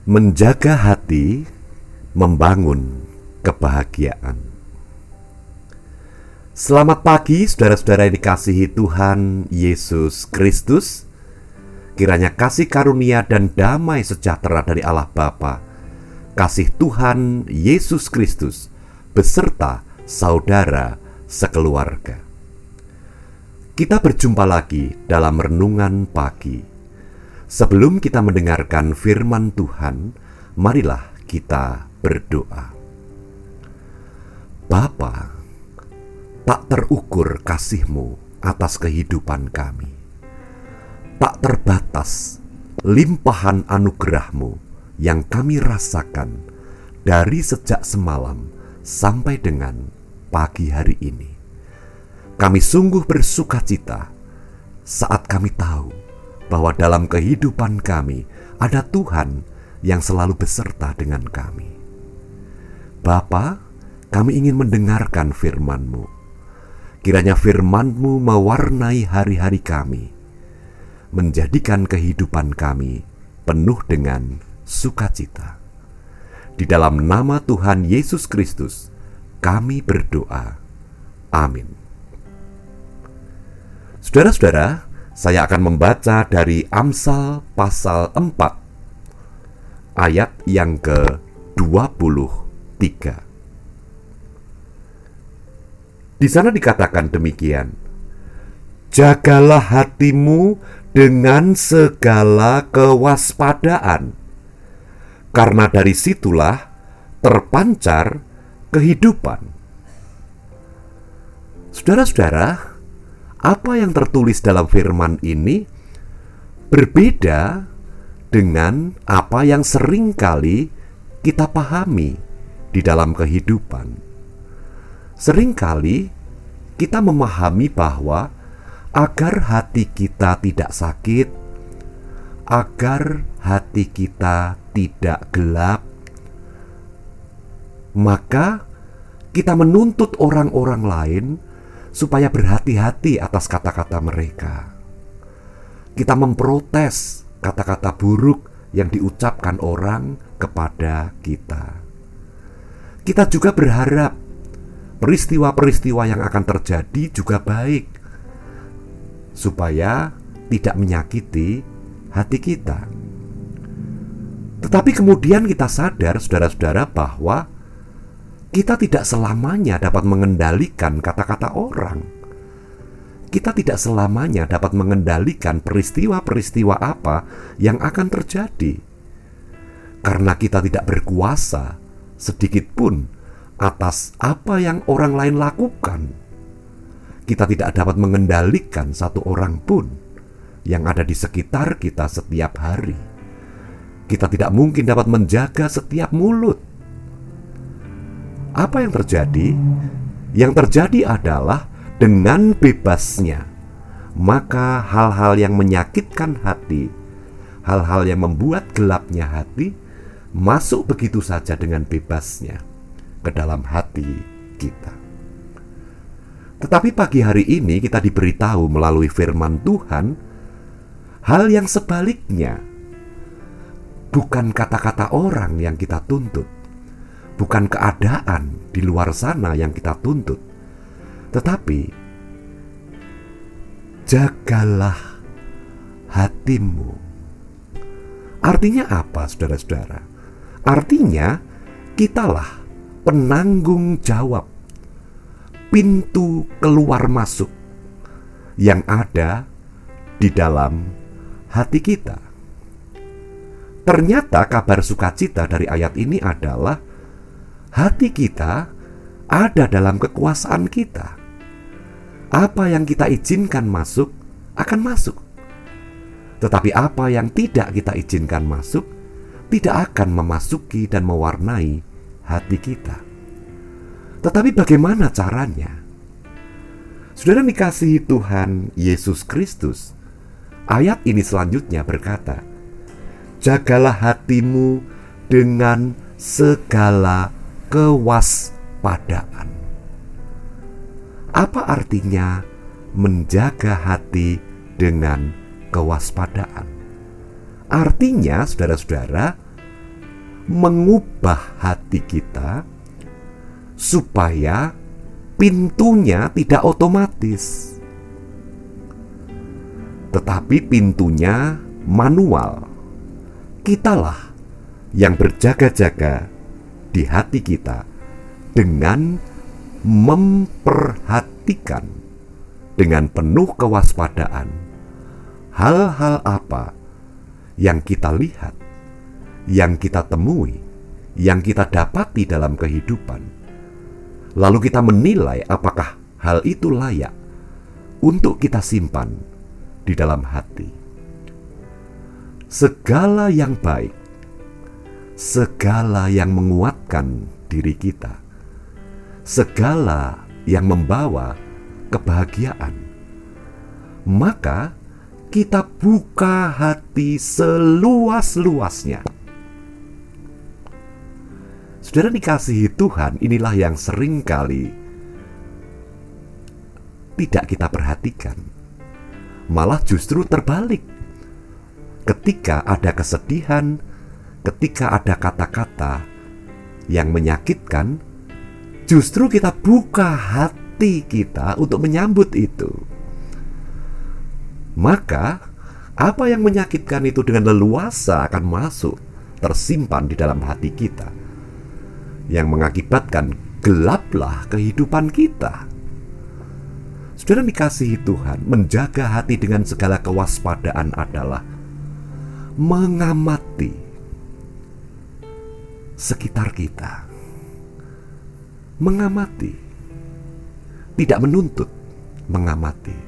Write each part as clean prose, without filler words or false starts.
Menjaga hati membangun kebahagiaan. Selamat pagi saudara-saudara yang dikasihi Tuhan Yesus Kristus. Kiranya kasih karunia dan damai sejahtera dari Allah Bapa, kasih Tuhan Yesus Kristus beserta saudara sekeluarga. Kita berjumpa lagi dalam renungan pagi. Sebelum kita mendengarkan firman Tuhan, marilah kita berdoa. Bapa, tak terukur kasih-Mu atas kehidupan kami. Tak terbatas limpahan anugerah-Mu yang kami rasakan dari sejak semalam sampai dengan pagi hari ini. Kami sungguh bersukacita saat kami tahu bahwa dalam kehidupan kami ada Tuhan yang selalu beserta dengan kami. Bapa, kami ingin mendengarkan firman-Mu. Kiranya firman-Mu mewarnai hari-hari kami, menjadikan kehidupan kami penuh dengan sukacita. Di dalam nama Tuhan Yesus Kristus, kami berdoa. Amin. Saudara-saudara, saya akan membaca dari Amsal pasal 4, ayat yang ke-23. Di sana dikatakan demikian: jagalah hatimu dengan segala kewaspadaan, karena dari situlah terpancar kehidupan. Saudara-saudara, apa yang tertulis dalam firman ini berbeda dengan apa yang seringkali kita pahami di dalam kehidupan. Seringkali kita memahami bahwa agar hati kita tidak sakit, agar hati kita tidak gelap, maka kita menuntut orang-orang lain supaya berhati-hati atas kata-kata mereka. Kita memprotes kata-kata buruk yang diucapkan orang kepada kita. Kita juga berharap peristiwa-peristiwa yang akan terjadi juga baik, supaya tidak menyakiti hati kita. Tetapi kemudian kita sadar, saudara-saudara, bahwa kita tidak selamanya dapat mengendalikan kata-kata orang. Kita tidak selamanya dapat mengendalikan peristiwa-peristiwa apa yang akan terjadi. Karena kita tidak berkuasa sedikit pun atas apa yang orang lain lakukan. Kita tidak dapat mengendalikan satu orang pun yang ada di sekitar kita setiap hari. Kita tidak mungkin dapat menjaga setiap mulut. Apa yang terjadi? Yang terjadi adalah dengan bebasnya, maka hal-hal yang menyakitkan hati, hal-hal yang membuat gelapnya hati, masuk begitu saja dengan bebasnya ke dalam hati kita. Tetapi pagi hari ini kita diberitahu melalui firman Tuhan hal yang sebaliknya. Bukan kata-kata orang yang kita tuntut, bukan keadaan di luar sana yang kita tuntut, tetapi jagalah hatimu. Artinya apa, saudara-saudara? Artinya kitalah penanggung jawab pintu keluar masuk yang ada di dalam hati kita. Ternyata kabar sukacita dari ayat ini adalah hati kita ada dalam kekuasaan kita. Apa yang kita izinkan masuk akan masuk. Tetapi apa yang tidak kita izinkan masuk tidak akan memasuki dan mewarnai hati kita. Tetapi bagaimana caranya? Saudara dikasihi Tuhan Yesus Kristus, ayat ini selanjutnya berkata, jagalah hatimu dengan segala kewaspadaan. Apa artinya menjaga hati dengan kewaspadaan? Artinya, saudara-saudara, mengubah hati kita supaya pintunya tidak otomatis, tetapi pintunya manual. Kitalah yang berjaga-jaga di hati kita dengan memperhatikan dengan penuh kewaspadaan hal-hal apa yang kita lihat, yang kita temui, yang kita dapati dalam kehidupan. Lalu kita menilai apakah hal itu layak untuk kita simpan di dalam hati. Segala yang baik, segala yang menguatkan diri kita, segala yang membawa kebahagiaan, maka kita buka hati seluas-luasnya. Saudara dikasihi Tuhan, inilah yang seringkali tidak kita perhatikan. Malah justru terbalik. Ketika ada kesedihan, ketika ada kata-kata yang menyakitkan, justru kita buka hati kita untuk menyambut itu. Maka apa yang menyakitkan itu dengan leluasa akan masuk, tersimpan di dalam hati kita, yang mengakibatkan gelaplah kehidupan kita. Saudara dikasihi Tuhan, menjaga hati dengan segala kewaspadaan adalah mengamati sekitar kita. Mengamati, tidak menuntut, mengamati.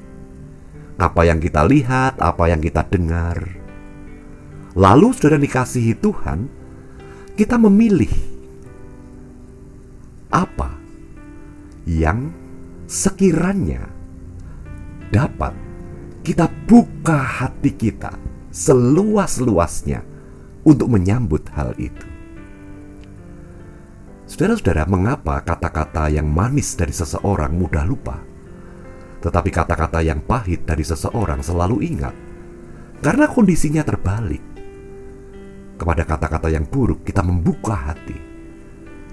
Apa yang kita lihat, apa yang kita dengar. Lalu saudara dikasihi Tuhan, kita memilih apa yang sekiranya dapat kita buka hati kita seluas-luasnya untuk menyambut hal itu. Saudara-saudara, mengapa kata-kata yang manis dari seseorang mudah lupa, tetapi kata-kata yang pahit dari seseorang selalu ingat? Karena kondisinya terbalik. Kepada kata-kata yang buruk kita membuka hati,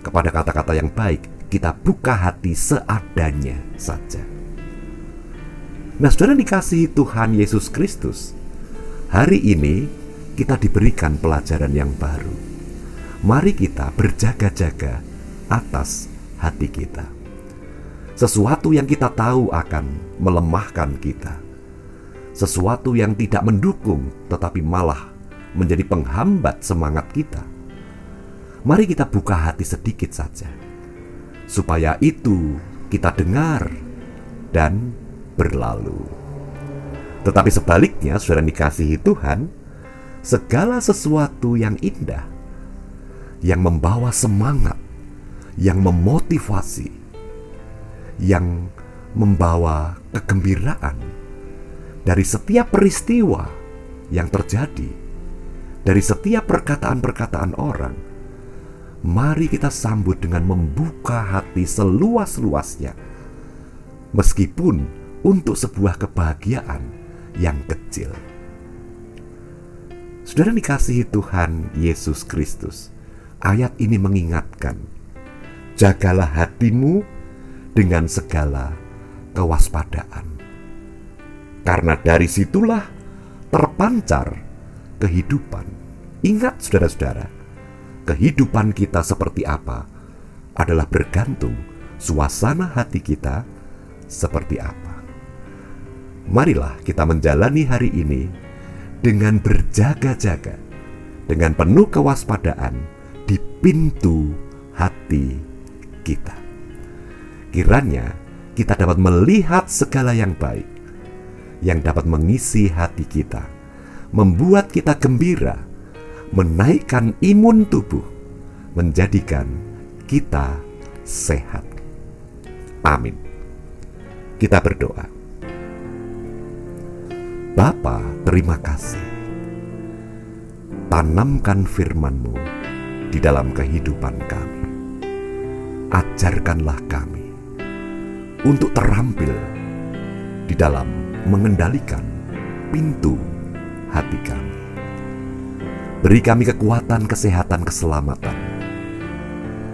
kepada kata-kata yang baik kita buka hati seadanya saja. Nah, saudara dikasihi Tuhan Yesus Kristus, hari ini kita diberikan pelajaran yang baru. Mari kita berjaga-jaga atas hati kita. Sesuatu yang kita tahu akan melemahkan kita, sesuatu yang tidak mendukung tetapi malah menjadi penghambat semangat kita, mari kita buka hati sedikit saja, supaya itu kita dengar dan berlalu. Tetapi sebaliknya, saudara dikasihi Tuhan, segala sesuatu yang indah, yang membawa semangat, yang memotivasi, yang membawa kegembiraan dari setiap peristiwa yang terjadi, dari setiap perkataan-perkataan orang, mari kita sambut dengan membuka hati seluas-luasnya, meskipun untuk sebuah kebahagiaan yang kecil. Saudara dikasihi Tuhan Yesus Kristus, ayat ini mengingatkan, jagalah hatimu dengan segala kewaspadaan, karena dari situlah terpancar kehidupan. Ingat saudara-saudara, kehidupan kita seperti apa adalah bergantung suasana hati kita seperti apa. Marilah kita menjalani hari ini dengan berjaga-jaga, dengan penuh kewaspadaan di pintu hati kita. Kiranya kita dapat melihat segala yang baik, yang dapat mengisi hati kita, membuat kita gembira, menaikkan imun tubuh, menjadikan kita sehat. Amin. Kita berdoa. Bapa, terima kasih. Tanamkan firman-Mu di dalam kehidupan kami. Ajarkanlah kami untuk terampil di dalam mengendalikan pintu hati kami. Beri kami kekuatan, kesehatan, keselamatan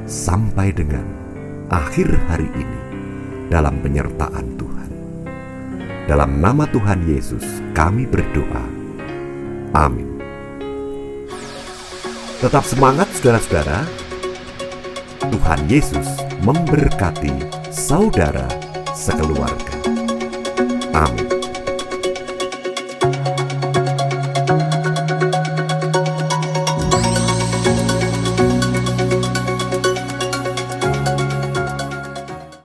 sampai dengan akhir hari ini dalam penyertaan Tuhan. Dalam nama Tuhan Yesus kami berdoa. Amin. Tetap semangat saudara-saudara. Tuhan Yesus memberkati saudara sekeluarga. Amin.